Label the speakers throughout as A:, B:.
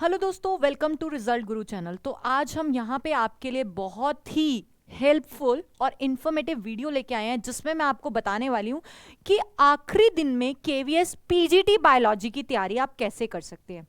A: Hello दोस्तों, welcome to result Guru channel. तो आज हम यहाँ पे आपके लिए बहुत ही हेल्पफुल और इन्फॉर्मेटिव वीडियो लेके आए हैं जिसमें मैं आपको बताने वाली हूँ कि आखिरी दिन में केवीएस पीजीटी बायोलॉजी की तैयारी आप कैसे कर सकते हैं।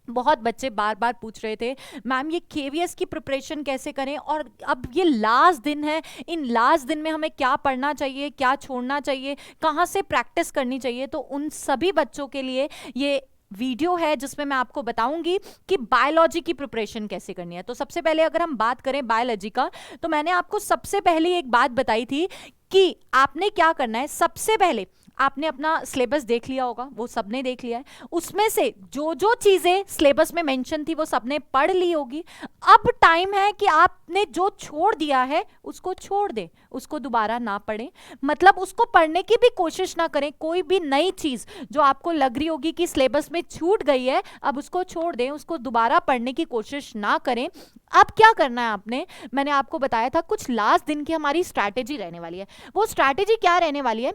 A: बहुत बच्चे बार बार पूछ रहे थे मैम ये केवीएस की प्रिपरेशन कैसे करें, और अब ये लास्ट दिन है, इन लास्ट दिन में हमें क्या पढ़ना चाहिए, क्या छोड़ना चाहिए, कहाँ से प्रैक्टिस करनी चाहिए। तो उन सभी बच्चों के लिए ये वीडियो है जिसमें मैं आपको बताऊंगी कि बायोलॉजी की प्रिपरेशन कैसे करनी है। तो सबसे पहले अगर हम बात करें बायोलॉजी का, तो मैंने आपको सबसे पहले एक बात बताई थी कि आपने क्या करना है। सबसे पहले आपने अपना सिलेबस देख लिया होगा, वो सबने देख लिया है। उसमें से जो जो चीजें सिलेबस में मेंशन थी वो सबने पढ़ ली होगी। अब टाइम है कि आपने जो छोड़ दिया है उसको छोड़ दें, उसको दोबारा ना पढ़ें, मतलब उसको पढ़ने की भी कोशिश ना करें। कोई भी नई चीज जो आपको लग रही होगी कि सिलेबस में छूट गई है, अब उसको छोड़ दें, उसको दोबारा पढ़ने की कोशिश ना करें। अब क्या करना है आपने, मैंने आपको बताया था कुछ लास्ट दिन की हमारी स्ट्रैटेजी रहने वाली है। वो स्ट्रैटेजी क्या रहने वाली है,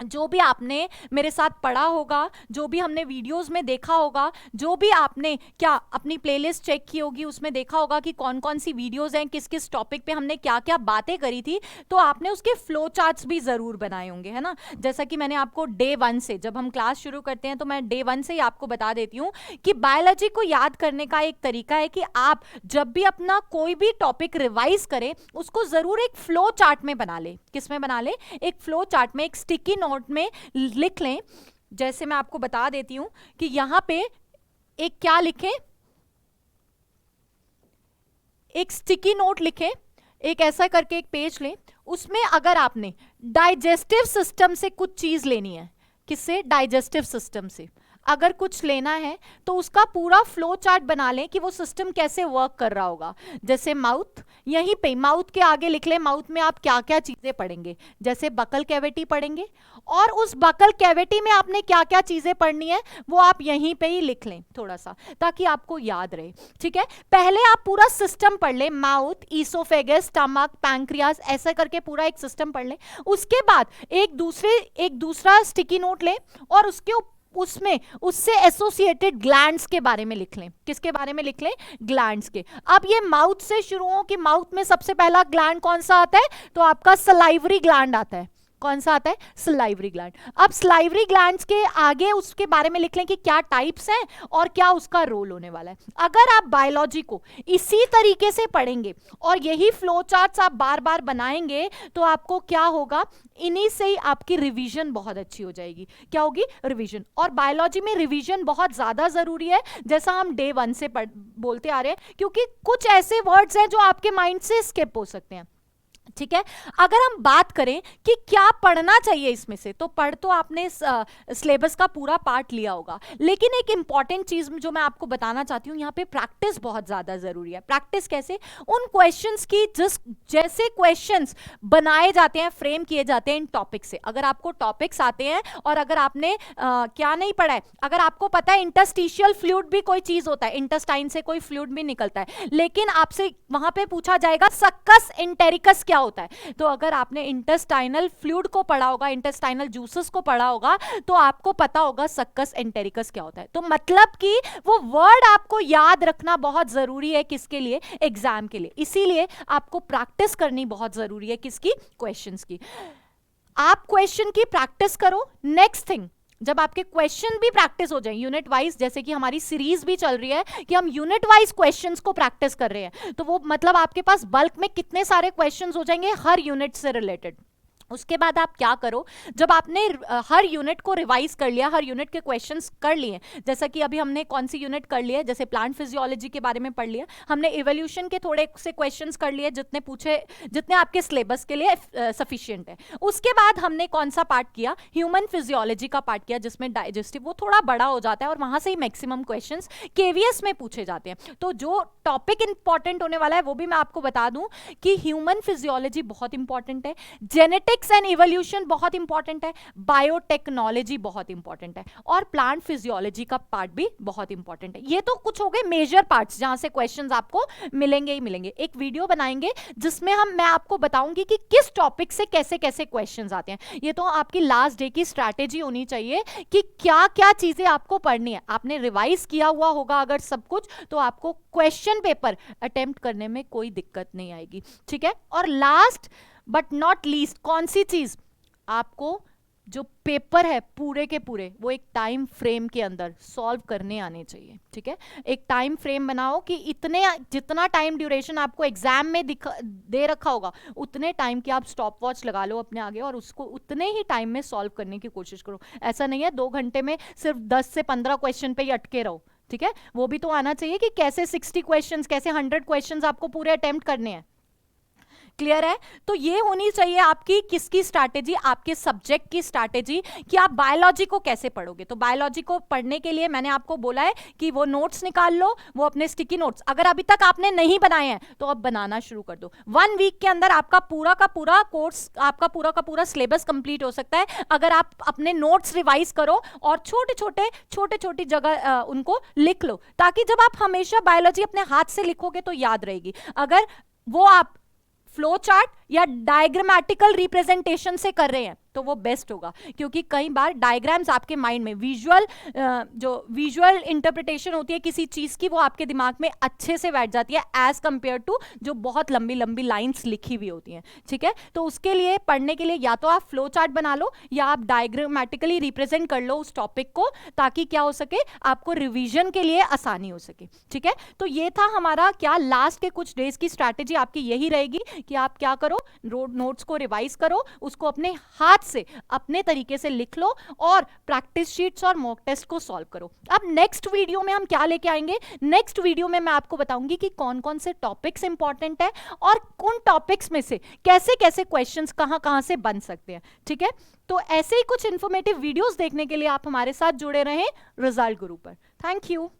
A: जो भी आपने मेरे साथ पढ़ा होगा, जो भी हमने वीडियोस में देखा होगा, जो भी आपने क्या अपनी प्लेलिस्ट चेक की होगी, उसमें देखा होगा कि कौन कौन सी वीडियोस हैं, किस किस टॉपिक पे हमने क्या क्या बातें करी थी, तो आपने उसके फ्लो चार्ट्स भी जरूर बनाए होंगे, है ना। जैसा कि मैंने आपको डे 1 से, जब हम क्लास शुरू करते हैं तो मैं डे 1 से ही आपको बता देती हूँ कि बायोलॉजी को याद करने का एक तरीका है कि आप जब भी अपना कोई भी टॉपिक रिवाइज करें उसको जरूर एक फ्लो चार्ट में बना ले। किस में बना ले? एक फ्लो चार्ट में, एक स्टिकी नोट में लिख लें। जैसे मैं आपको बता देती हूं कि यहां पे एक क्या लिखें, एक स्टिकी नोट लिखें, एक ऐसा करके एक पेज लें। उसमें अगर आपने डाइजेस्टिव सिस्टम से कुछ चीज लेनी है, किससे? डाइजेस्टिव सिस्टम से अगर कुछ लेना है तो उसका पूरा फ्लो चार्ट बना लें कि वो सिस्टम कैसे वर्क कर रहा होगा। जैसे माउथ, यहीं पे माउथ के आगे लिख लें माउथ में आप क्या क्या चीजें पढ़ेंगे। जैसे बकल कैविटी पढ़ेंगे, और उस बकल कैविटी में आपने क्या क्या चीजें पढ़नी है वो आप यहीं पे ही लिख लें थोड़ा सा, ताकि आपको याद रहे। ठीक है, पहले आप पूरा सिस्टम पढ़ लें, माउथ, ईसोफेगस, स्टमक, पैंक्रियास, ऐसा करके पूरा एक सिस्टम पढ़ लें। उसके बाद एक दूसरा स्टिकी नोट लें और उसमें उससे एसोसिएटेड ग्लैंड्स के बारे में लिख लें। किसके बारे में लिख लें? ग्लैंड्स के। अब ये माउथ से शुरू हो कि माउथ में सबसे पहला ग्लैंड कौन सा आता है, तो आपका सलाइवरी ग्लैंड आता है। कौन सा आता है? Salivary gland. अब सलाइवरी ग्लैंड्स के आगे उसके बारे में लिख लें कि क्या टाइप्स हैं और क्या उसका रोल होने वाला है। अगर आप बायोलॉजी को इसी तरीके से पढ़ेंगे और यही फ्लो चार्ट्स आप बार बार बनाएंगे तो आपको क्या होगा, इन्हीं से ही आपकी रिवीजन बहुत अच्छी हो जाएगी। क्या होगी? रिवीजन। और बायोलॉजी में रिवीजन बहुत ज्यादा जरूरी है, जैसा हम डे 1 से बोलते आ रहे हैं, क्योंकि कुछ ऐसे वर्ड्स हैं जो आपके माइंड से स्किप हो सकते हैं। ठीक है, अगर हम बात करें कि क्या पढ़ना चाहिए इसमें से, तो पढ़ तो आपने सिलेबस का पूरा पार्ट लिया होगा, लेकिन एक इंपॉर्टेंट चीज जो मैं आपको बताना चाहती हूं, यहाँ पे प्रैक्टिस बहुत ज्यादा जरूरी है। प्रैक्टिस कैसे? उन क्वेश्चंस की जैसे क्वेश्चंस बनाए जाते हैं, फ्रेम किए जाते हैं इन टॉपिक से। अगर आपको टॉपिक्स आते हैं और अगर आपने क्या नहीं पढ़ा है, अगर आपको पता है इंटरस्टिशियल फ्लूइड भी कोई चीज होता है, इंटेस्टाइन से कोई फ्लूइड भी निकलता है, लेकिन आपसे वहां पे पूछा जाएगा सक्कस एंटेरिकस क्या होता है, तो अगर आपने इंटेस्टाइनल फ्लूइड को पढ़ा होगा, इंटेस्टाइनल जूसेस को पढ़ा होगा, तो आपको पता होगा सक्कस एंटेरिकस क्या होता है। तो मतलब कि वो वर्ड आपको याद रखना बहुत जरूरी है। किसके लिए? एग्जाम के लिए। इसीलिए आपको प्रैक्टिस करनी बहुत जरूरी है। किसकी? क्वेश्चंस की। आप क्वेश्चन की प्रैक्टिस करो। नेक्स्ट थिंग, जब आपके क्वेश्चन भी प्रैक्टिस हो जाए यूनिट वाइज, जैसे कि हमारी सीरीज भी चल रही है कि हम यूनिट वाइज क्वेश्चंस को प्रैक्टिस कर रहे हैं, तो वो मतलब आपके पास बल्क में कितने सारे क्वेश्चंस हो जाएंगे हर यूनिट से रिलेटेड। उसके बाद आप क्या करो, जब आपने हर यूनिट को रिवाइज कर लिया, हर यूनिट के क्वेश्चंस कर लिए, जैसा कि अभी हमने कौन सी यूनिट कर लिया, जैसे प्लांट फिजियोलॉजी के बारे में पढ़ लिया, हमने इवोल्यूशन के थोड़े से क्वेश्चंस कर लिए जितने आपके सिलेबस के लिए सफिशिएंट है। उसके बाद हमने कौन सा पार्ट किया? ह्यूमन फिजियोलॉजी का पार्ट किया, जिसमें डाइजेस्टिव वो थोड़ा बड़ा हो जाता है और वहां से ही मैक्सिमम क्वेश्चंस केवीएस में पूछे जाते हैं। तो जो टॉपिक इंपॉर्टेंट होने वाला है वो भी मैं आपको बता दूं कि ह्यूमन फिजियोलॉजी बहुत इंपॉर्टेंट है, जेनेटिक जेनेटिक्स एंड इवोल्यूशन बहुत इंपॉर्टेंट है, बायोटेक्नोलॉजी बहुत इंपॉर्टेंट है, और प्लांट फिजियोलॉजी का पार्ट भी बहुत इंपॉर्टेंट है। ये तो कुछ हो गए मेजर पार्ट्स जहां से क्वेश्चंस आपको मिलेंगे ही मिलेंगे। एक वीडियो बनाएंगे जिसमें मैं आपको बताऊंगी कि किस टॉपिक से कैसे कैसे क्वेश्चंस आते हैं। ये तो आपकी लास्ट डे की स्ट्रैटेजी होनी चाहिए कि क्या क्या चीजें आपको पढ़नी है। आपने रिवाइज किया हुआ होगा अगर सब कुछ, तो आपको क्वेश्चन पेपर अटेम्प्ट करने में कोई दिक्कत नहीं आएगी, ठीक है। और लास्ट बट नॉट लीस्ट, कौन सी चीज, आपको जो पेपर है पूरे के पूरे वो एक टाइम फ्रेम के अंदर सॉल्व करने आने चाहिए, ठीक है। एक टाइम फ्रेम बनाओ कि इतने, जितना टाइम ड्यूरेशन आपको एग्जाम में दे रखा होगा उतने टाइम की आप स्टॉप वॉच लगा लो अपने आगे और उसको उतने ही टाइम में सॉल्व करने की कोशिश करो। ऐसा नहीं है 2 घंटे में सिर्फ 10 से 15 क्वेश्चन पे ही अटके रहो, ठीक है। वो भी तो आना चाहिए कि कैसे 60 क्वेश्चंस, कैसे 100 क्वेश्चंस आपको पूरे अटेम्प्ट करने हैं। क्लियर है? तो ये होनी चाहिए आपकी किसकी स्ट्रैटेजी, आपके सब्जेक्ट की स्ट्रैटेजी, कि आप बायोलॉजी को कैसे पढ़ोगे। तो बायोलॉजी को पढ़ने के लिए मैंने आपको बोला है कि वो नोट्स निकाल लो, वो अपने स्टिकी नोट्स अगर अभी तक आपने नहीं बनाए हैं तो अब बनाना शुरू कर दो। 1 वीक के अंदर आपका पूरा का पूरा कोर्स, आपका पूरा का पूरा सिलेबस कंप्लीट हो सकता है अगर आप अपने नोट्स रिवाइज करो और छोटे छोटी जगह उनको लिख लो, ताकि जब आप हमेशा बायोलॉजी अपने हाथ से लिखोगे तो याद रहेगी। अगर वो आप फ्लो चार्ट या डायग्रामेटिकल रिप्रेजेंटेशन से कर रहे हैं तो वो बेस्ट होगा, क्योंकि कई बार डायग्राम्स आपके माइंड में विजुअल इंटरप्रिटेशन होती है किसी चीज की, वो आपके दिमाग में अच्छे से बैठ जाती है एज कंपेयर टू जो बहुत लंबी लंबी लाइंस लिखी हुई होती हैं, ठीक है। तो उसके लिए पढ़ने के लिए या तो आप फ्लो चार्ट बना लो या आप डायग्रामेटिकली रिप्रेजेंट कर लो उस टॉपिक को, ताकि क्या हो सके, आपको रिविजन के लिए आसानी हो सके, ठीक है। तो ये था हमारा क्या लास्ट के कुछ डेज की स्ट्रैटेजी आपकी यही रहेगी कि आप क्या करो, नोट्स को रिवाइज करो, उसको अपने हाथ से अपने तरीके से लिख लो और प्रैक्टिस शीट्स और मॉक टेस्ट को सॉल्व करो। अब नेक्स्ट वीडियो में हम क्या लेके आएंगे, नेक्स्ट वीडियो में मैं आपको बताऊंगी कि कौन कौन से टॉपिक्स इंपॉर्टेंट है और उन टॉपिक्स में से कैसे कैसे क्वेश्चंस कहां से बन सकते हैं, ठीक है। तो ऐसे ही कुछ इंफॉर्मेटिव वीडियोस देखने के लिए आप हमारे साथ जुड़े रहें रिजल्ट गुरु पर। Thank you.